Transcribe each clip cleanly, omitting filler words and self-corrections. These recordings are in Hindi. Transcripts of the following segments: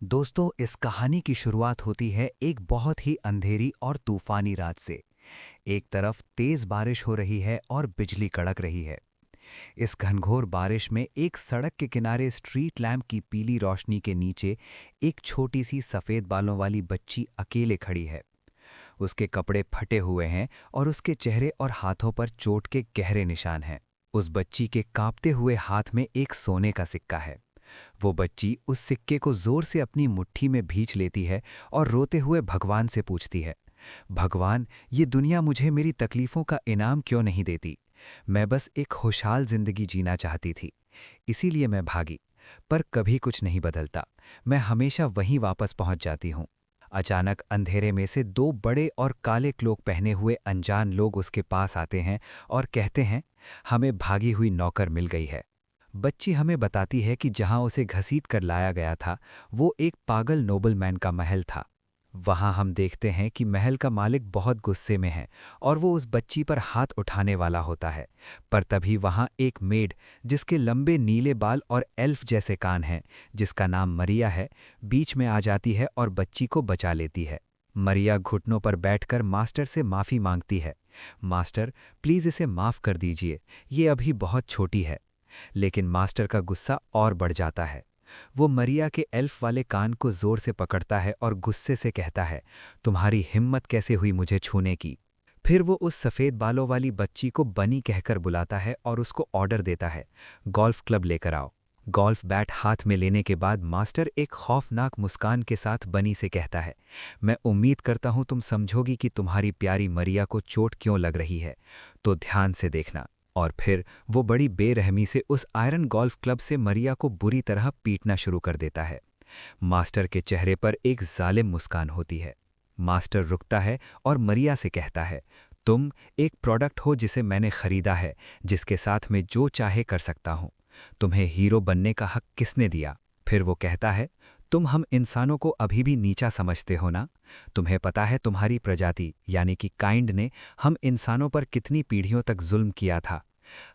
दोस्तों, इस कहानी की शुरुआत होती है एक बहुत ही अंधेरी और तूफानी रात से। एक तरफ तेज बारिश हो रही है और बिजली कड़क रही है। इस घनघोर बारिश में एक सड़क के किनारे स्ट्रीट लैंप की पीली रोशनी के नीचे एक छोटी सी सफेद बालों वाली बच्ची अकेले खड़ी है। उसके कपड़े फटे हुए हैं और उसके चेहरे और हाथों पर चोट के गहरे निशान हैं। उस बच्ची के कांपते हुए हाथ में एक सोने का सिक्का है। वो बच्ची उस सिक्के को जोर से अपनी मुट्ठी में भींच लेती है और रोते हुए भगवान से पूछती है, भगवान, ये दुनिया मुझे मेरी तकलीफों का इनाम क्यों नहीं देती? मैं बस एक खुशहाल जिंदगी जीना चाहती थी, इसीलिए मैं भागी। पर कभी कुछ नहीं बदलता, मैं हमेशा वहीं वापस पहुंच जाती हूँ। अचानक अंधेरे में से दो बड़े और काले क्लोक पहने हुए अनजान लोग उसके पास आते हैं और कहते हैं, हमें भागी हुई नौकर मिल गई है। बच्ची हमें बताती है कि जहां उसे घसीट कर लाया गया था, वो एक पागल नोबलमैन का महल था। वहां हम देखते हैं कि महल का मालिक बहुत गुस्से में है और वो उस बच्ची पर हाथ उठाने वाला होता है। पर तभी वहां एक मेड, जिसके लंबे नीले बाल और एल्फ जैसे कान हैं, जिसका नाम मरिया है, बीच में आ जाती है और बच्ची को बचा लेती है। मरिया घुटनों पर बैठकर मास्टर से माफ़ी मांगती है। मास्टर, प्लीज़ इसे माफ़ कर दीजिए, ये अभी बहुत छोटी है। लेकिन मास्टर का गुस्सा और बढ़ जाता है। वो मरिया के एल्फ वाले कान को जोर से पकड़ता है और गुस्से से कहता है, तुम्हारी हिम्मत कैसे हुई मुझे छूने की? फिर वो उस सफ़ेद बालों वाली बच्ची को बनी कहकर बुलाता है और उसको ऑर्डर देता है, गोल्फ क्लब लेकर आओ। गोल्फ बैट हाथ में लेने के बाद मास्टर एक खौफनाक मुस्कान के साथ बनी से कहता है, मैं उम्मीद करता हूं तुम समझोगी कि तुम्हारी प्यारी मरिया को चोट क्यों लग रही है, तो ध्यान से देखना। और फिर वो बड़ी बेरहमी से उस आयरन गोल्फ क्लब से मरिया को बुरी तरह पीटना शुरू कर देता है। मास्टर के चेहरे पर एक जालिम मुस्कान होती है। मास्टर रुकता है और मरिया से कहता है, तुम एक प्रोडक्ट हो जिसे मैंने खरीदा है, जिसके साथ मैं जो चाहे कर सकता हूं। तुम्हें हीरो बनने का हक किसने दिया? फिर वो कहता है, तुम हम इंसानों को अभी भी नीचा समझते हो ना? तुम्हें पता है तुम्हारी प्रजाति यानी कि काइंड ने हम इंसानों पर कितनी पीढ़ियों तक जुल्म किया था?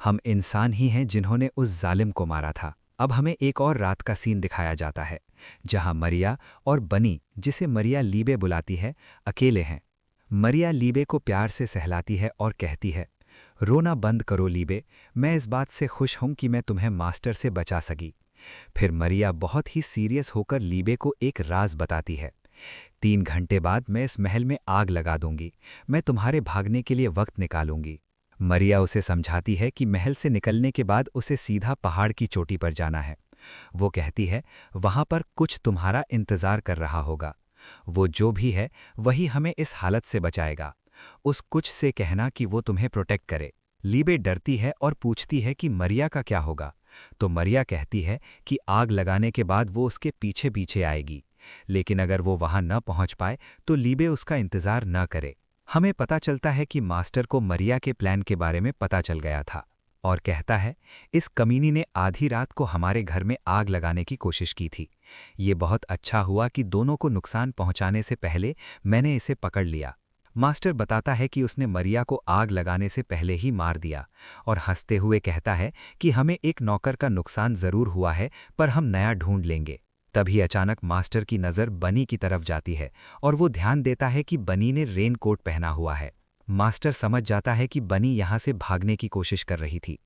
हम इंसान ही हैं जिन्होंने उस जालिम को मारा था। अब हमें एक और रात का सीन दिखाया जाता है, जहां मरिया और बनी, जिसे मरिया लीबे बुलाती है, अकेले हैं। मरिया लीबे को प्यार से सहलाती है और कहती है, रोना बंद करो लीबे, मैं इस बात से खुश हूं कि मैं तुम्हें मास्टर से बचा सकी। फिर मरिया बहुत ही सीरियस होकर लीबे को एक राज बताती है, 3 घंटे बाद मैं इस महल में आग लगा दूंगी, मैं तुम्हारे भागने के लिए वक्त निकालूंगी। मरिया उसे समझाती है कि महल से निकलने के बाद उसे सीधा पहाड़ की चोटी पर जाना है। वो कहती है, वहां पर कुछ तुम्हारा इंतजार कर रहा होगा। वो जो भी है वही हमें इस हालत से बचाएगा। उस कुछ से कहना कि वो तुम्हें प्रोटेक्ट करे। लीबे डरती है और पूछती है कि मरिया का क्या होगा। तो मरिया कहती है कि आग लगाने के बाद वो उसके पीछे पीछे आएगी, लेकिन अगर वो वहां न पहुंच पाए तो लीबे उसका इंतजार न करे। हमें पता चलता है कि मास्टर को मरिया के प्लान के बारे में पता चल गया था और कहता है, इस कमीनी ने आधी रात को हमारे घर में आग लगाने की कोशिश की थी। ये बहुत अच्छा हुआ कि दोनों को नुकसान पहुंचाने से पहले मैंने इसे पकड़ लिया। मास्टर बताता है कि उसने मरिया को आग लगाने से पहले ही मार दिया और हंसते हुए कहता है कि हमें एक नौकर का नुकसान जरूर हुआ है, पर हम नया ढूंढ लेंगे। तभी अचानक मास्टर की नज़र बनी की तरफ जाती है और वो ध्यान देता है कि बनी ने रेन कोट पहना हुआ है। मास्टर समझ जाता है कि बनी यहाँ से भागने की कोशिश कर रही थी।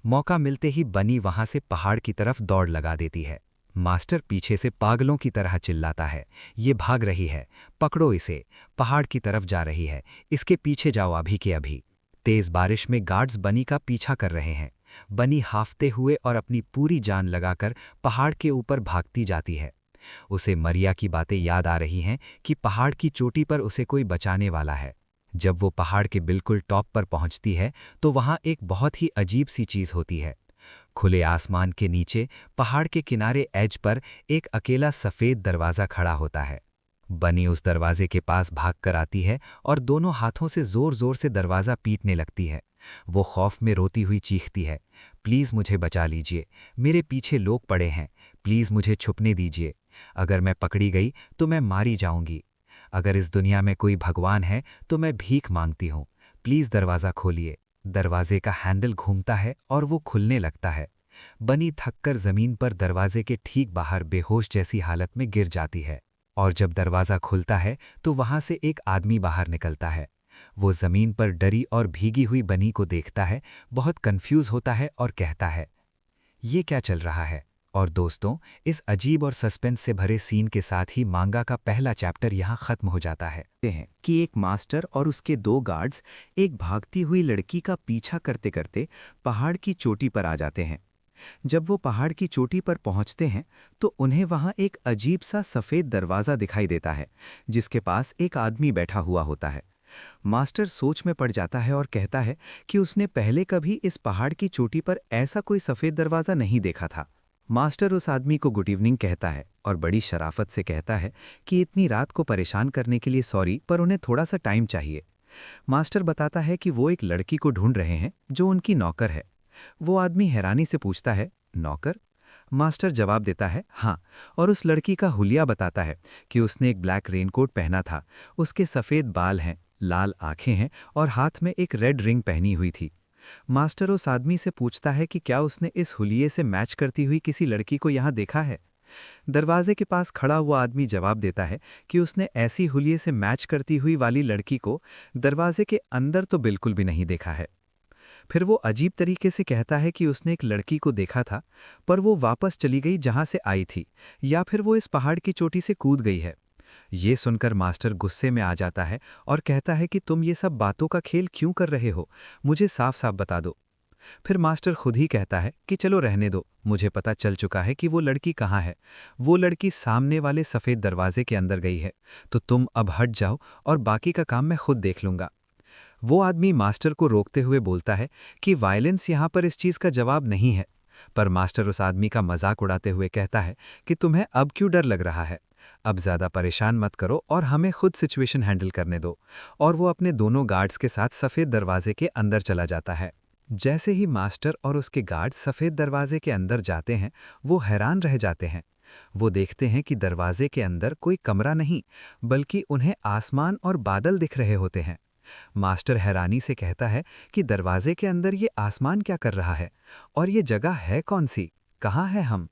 मौका मिलते ही बनी वहां से पहाड़ की तरफ दौड़ लगा देती है। मास्टर पीछे से पागलों की तरह चिल्लाता है, ये भाग रही है, पकड़ो इसे, पहाड़ की तरफ जा रही है, इसके पीछे जाओ अभी के अभी। तेज बारिश में गार्ड्स बनी का पीछा कर रहे हैं। बनी हाफते हुए और अपनी पूरी जान लगाकर पहाड़ के ऊपर भागती जाती है। उसे मरिया की बातें याद आ रही हैं कि पहाड़ की चोटी पर उसे कोई बचाने वाला है। जब वो पहाड़ के बिल्कुल टॉप पर पहुंचती है तो वहां एक बहुत ही अजीब सी चीज होती है। खुले आसमान के नीचे पहाड़ के किनारे एज पर एक अकेला सफेद दरवाजा खड़ा होता है। बनी उस दरवाजे के पास भागकर आती है और दोनों हाथों से जोर जोर से दरवाजा पीटने लगती है। वो खौफ में रोती हुई चीखती है, प्लीज़ मुझे बचा लीजिए, मेरे पीछे लोग पड़े हैं, प्लीज़ मुझे छुपने दीजिए। अगर मैं पकड़ी गई तो मैं मारी जाऊंगी। अगर इस दुनिया में कोई भगवान है तो मैं भीख मांगती हूँ, प्लीज़ दरवाज़ा खोलिए। दरवाजे का हैंडल घूमता है और वो खुलने लगता है। बनी थककर जमीन पर दरवाजे के ठीक बाहर बेहोश जैसी हालत में गिर जाती है। और जब दरवाज़ा खुलता है तो वहां से एक आदमी बाहर निकलता है। वो जमीन पर डरी और भीगी हुई बनी को देखता है, बहुत कंफ्यूज होता है और कहता है, ये क्या चल रहा है। और दोस्तों, इस अजीब और सस्पेंस से भरे सीन के साथ ही मांगा का पहला चैप्टर यहाँ खत्म हो जाता है। कि एक मास्टर और उसके 2 गार्ड्स एक भागती हुई लड़की का पीछा करते करते पहाड़ की चोटी पर आ जाते हैं। जब वो पहाड़ की चोटी पर पहुंचते हैं तो उन्हें वहां एक अजीब सा सफ़ेद दरवाज़ा दिखाई देता है, जिसके पास एक आदमी बैठा हुआ होता है। मास्टर सोच में पड़ जाता है और कहता है कि उसने पहले कभी इस पहाड़ की चोटी पर ऐसा कोई सफ़ेद दरवाज़ा नहीं देखा था। मास्टर उस आदमी को गुड इवनिंग कहता है और बड़ी शराफत से कहता है कि इतनी रात को परेशान करने के लिए सॉरी, पर उन्हें थोड़ा सा टाइम चाहिए। मास्टर बताता है कि वो एक लड़की को ढूंढ रहे हैं जो उनकी नौकर है। वो आदमी हैरानी से पूछता है, नौकर? मास्टर जवाब देता है, हाँ, और उस लड़की का हुलिया बताता है कि उसने एक ब्लैक रेनकोट पहना था, उसके सफ़ेद बाल हैं, लाल आंखें हैं और हाथ में एक रेड रिंग पहनी हुई थी। मास्टर उस आदमी से पूछता है कि क्या उसने इस हुलिये से मैच करती हुई किसी लड़की को यहाँ देखा है। दरवाजे के पास खड़ा हुआ आदमी जवाब देता है कि उसने ऐसी हुलिये से मैच करती हुई वाली लड़की को दरवाजे के अंदर तो बिल्कुल भी नहीं देखा है। फिर वो अजीब तरीके से कहता है कि उसने एक लड़की को देखा था, पर वो वापस चली गई जहां से आई थी, या फिर वो इस पहाड़ की चोटी से कूद गई है। ये सुनकर मास्टर गुस्से में आ जाता है और कहता है कि तुम ये सब बातों का खेल क्यों कर रहे हो, मुझे साफ साफ बता दो। फिर मास्टर खुद ही कहता है कि चलो रहने दो, मुझे पता चल चुका है कि वो लड़की कहाँ है। वो लड़की सामने वाले सफ़ेद दरवाजे के अंदर गई है, तो तुम अब हट जाओ और बाकी का काम मैं खुद देख लूँगा। वो आदमी मास्टर को रोकते हुए बोलता है कि वायलेंस यहाँ पर इस चीज़ का जवाब नहीं है। पर मास्टर उस आदमी का मजाक उड़ाते हुए कहता है कि तुम्हें अब क्यों डर लग रहा है, अब ज़्यादा परेशान मत करो और हमें खुद सिचुएशन हैंडल करने दो। और वो अपने दोनों गार्ड्स के साथ सफ़ेद दरवाजे के अंदर चला जाता है। जैसे ही मास्टर और उसके गार्ड्स सफ़ेद दरवाजे के अंदर जाते हैं, वो हैरान रह जाते हैं। वो देखते हैं कि दरवाजे के अंदर कोई कमरा नहीं, बल्कि उन्हें आसमान और बादल दिख रहे होते हैं। मास्टर हैरानी से कहता है कि दरवाजे के अंदर ये आसमान क्या कर रहा है और ये जगह है कौन सी, कहाँ है हम।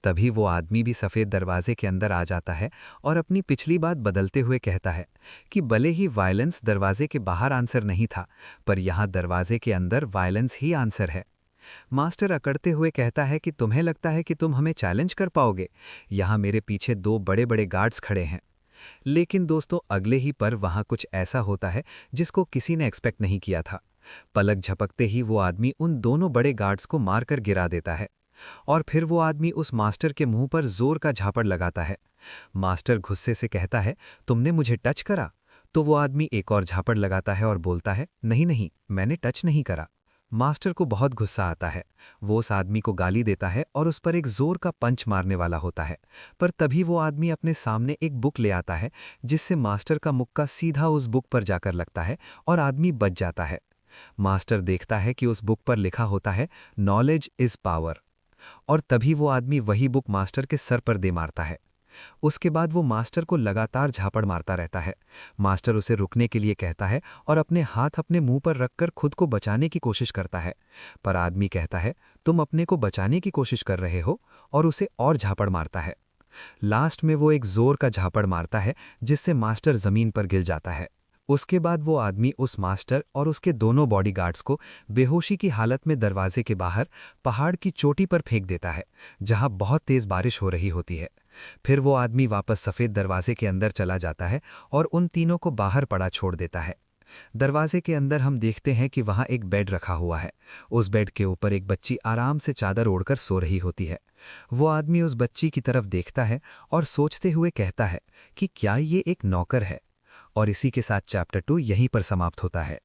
तभी वो आदमी भी सफ़ेद दरवाजे के अंदर आ जाता है और अपनी पिछली बात बदलते हुए कहता है कि भले ही वायलेंस दरवाजे के बाहर आंसर नहीं था, पर यहाँ दरवाजे के अंदर वायलेंस ही आंसर है। मास्टर अकड़ते हुए कहता है कि तुम्हें लगता है कि तुम हमें चैलेंज कर पाओगे, यहाँ मेरे पीछे 2 बड़े बड़े गार्ड्स खड़े हैं। लेकिन दोस्तों, अगले ही पर वहां कुछ ऐसा होता है जिसको किसी ने एक्सपेक्ट नहीं किया था। पलक झपकते ही वो आदमी उन दोनों बड़े गार्ड्स को मारकर गिरा देता है। और फिर वो आदमी उस मास्टर के मुंह पर जोर का झापड़ लगाता है। मास्टर गुस्से से कहता है, तुमने मुझे टच करा? तो वो आदमी एक और झापड़ लगाता है और बोलता है, नहीं नहीं, मैंने टच नहीं करा। मास्टर को बहुत गुस्सा आता है। वो उस आदमी को गाली देता है और उस पर एक जोर का पंच मारने वाला होता है, पर तभी वो आदमी अपने सामने एक बुक ले आता है, जिससे मास्टर का मुक्का सीधा उस बुक पर जाकर लगता है और आदमी बच जाता है। मास्टर देखता है कि उस बुक पर लिखा होता है, नॉलेज इज पावर। और तभी वो आदमी वही बुक मास्टर के सर पर दे मारता है। उसके बाद वो मास्टर को लगातार झापड़ मारता रहता है। मास्टर उसे रुकने के लिए कहता है और अपने हाथ अपने मुंह पर रखकर खुद को बचाने की कोशिश करता है, पर आदमी कहता है, तुम अपने को बचाने की कोशिश कर रहे हो, और उसे और झापड़ मारता है। लास्ट में वो एक जोर का झापड़ मारता है, जिससे मास्टर जमीन पर गिर जाता है। उसके बाद वो आदमी उस मास्टर और उसके दोनों बॉडीगार्ड्स को बेहोशी की हालत में दरवाजे के बाहर पहाड़ की चोटी पर फेंक देता है, जहां बहुत तेज बारिश हो रही होती है। फिर वो आदमी वापस सफ़ेद दरवाजे के अंदर चला जाता है और उन तीनों को बाहर पड़ा छोड़ देता है। दरवाजे के अंदर हम देखते हैं कि वहाँ एक बेड रखा हुआ है। उस बेड के ऊपर एक बच्ची आराम से चादर ओढ़कर सो रही होती है। वो आदमी उस बच्ची की तरफ देखता है और सोचते हुए कहता है कि क्या ये एक नौकर है। और इसी के साथ चैप्टर 2 यहीं पर समाप्त होता है।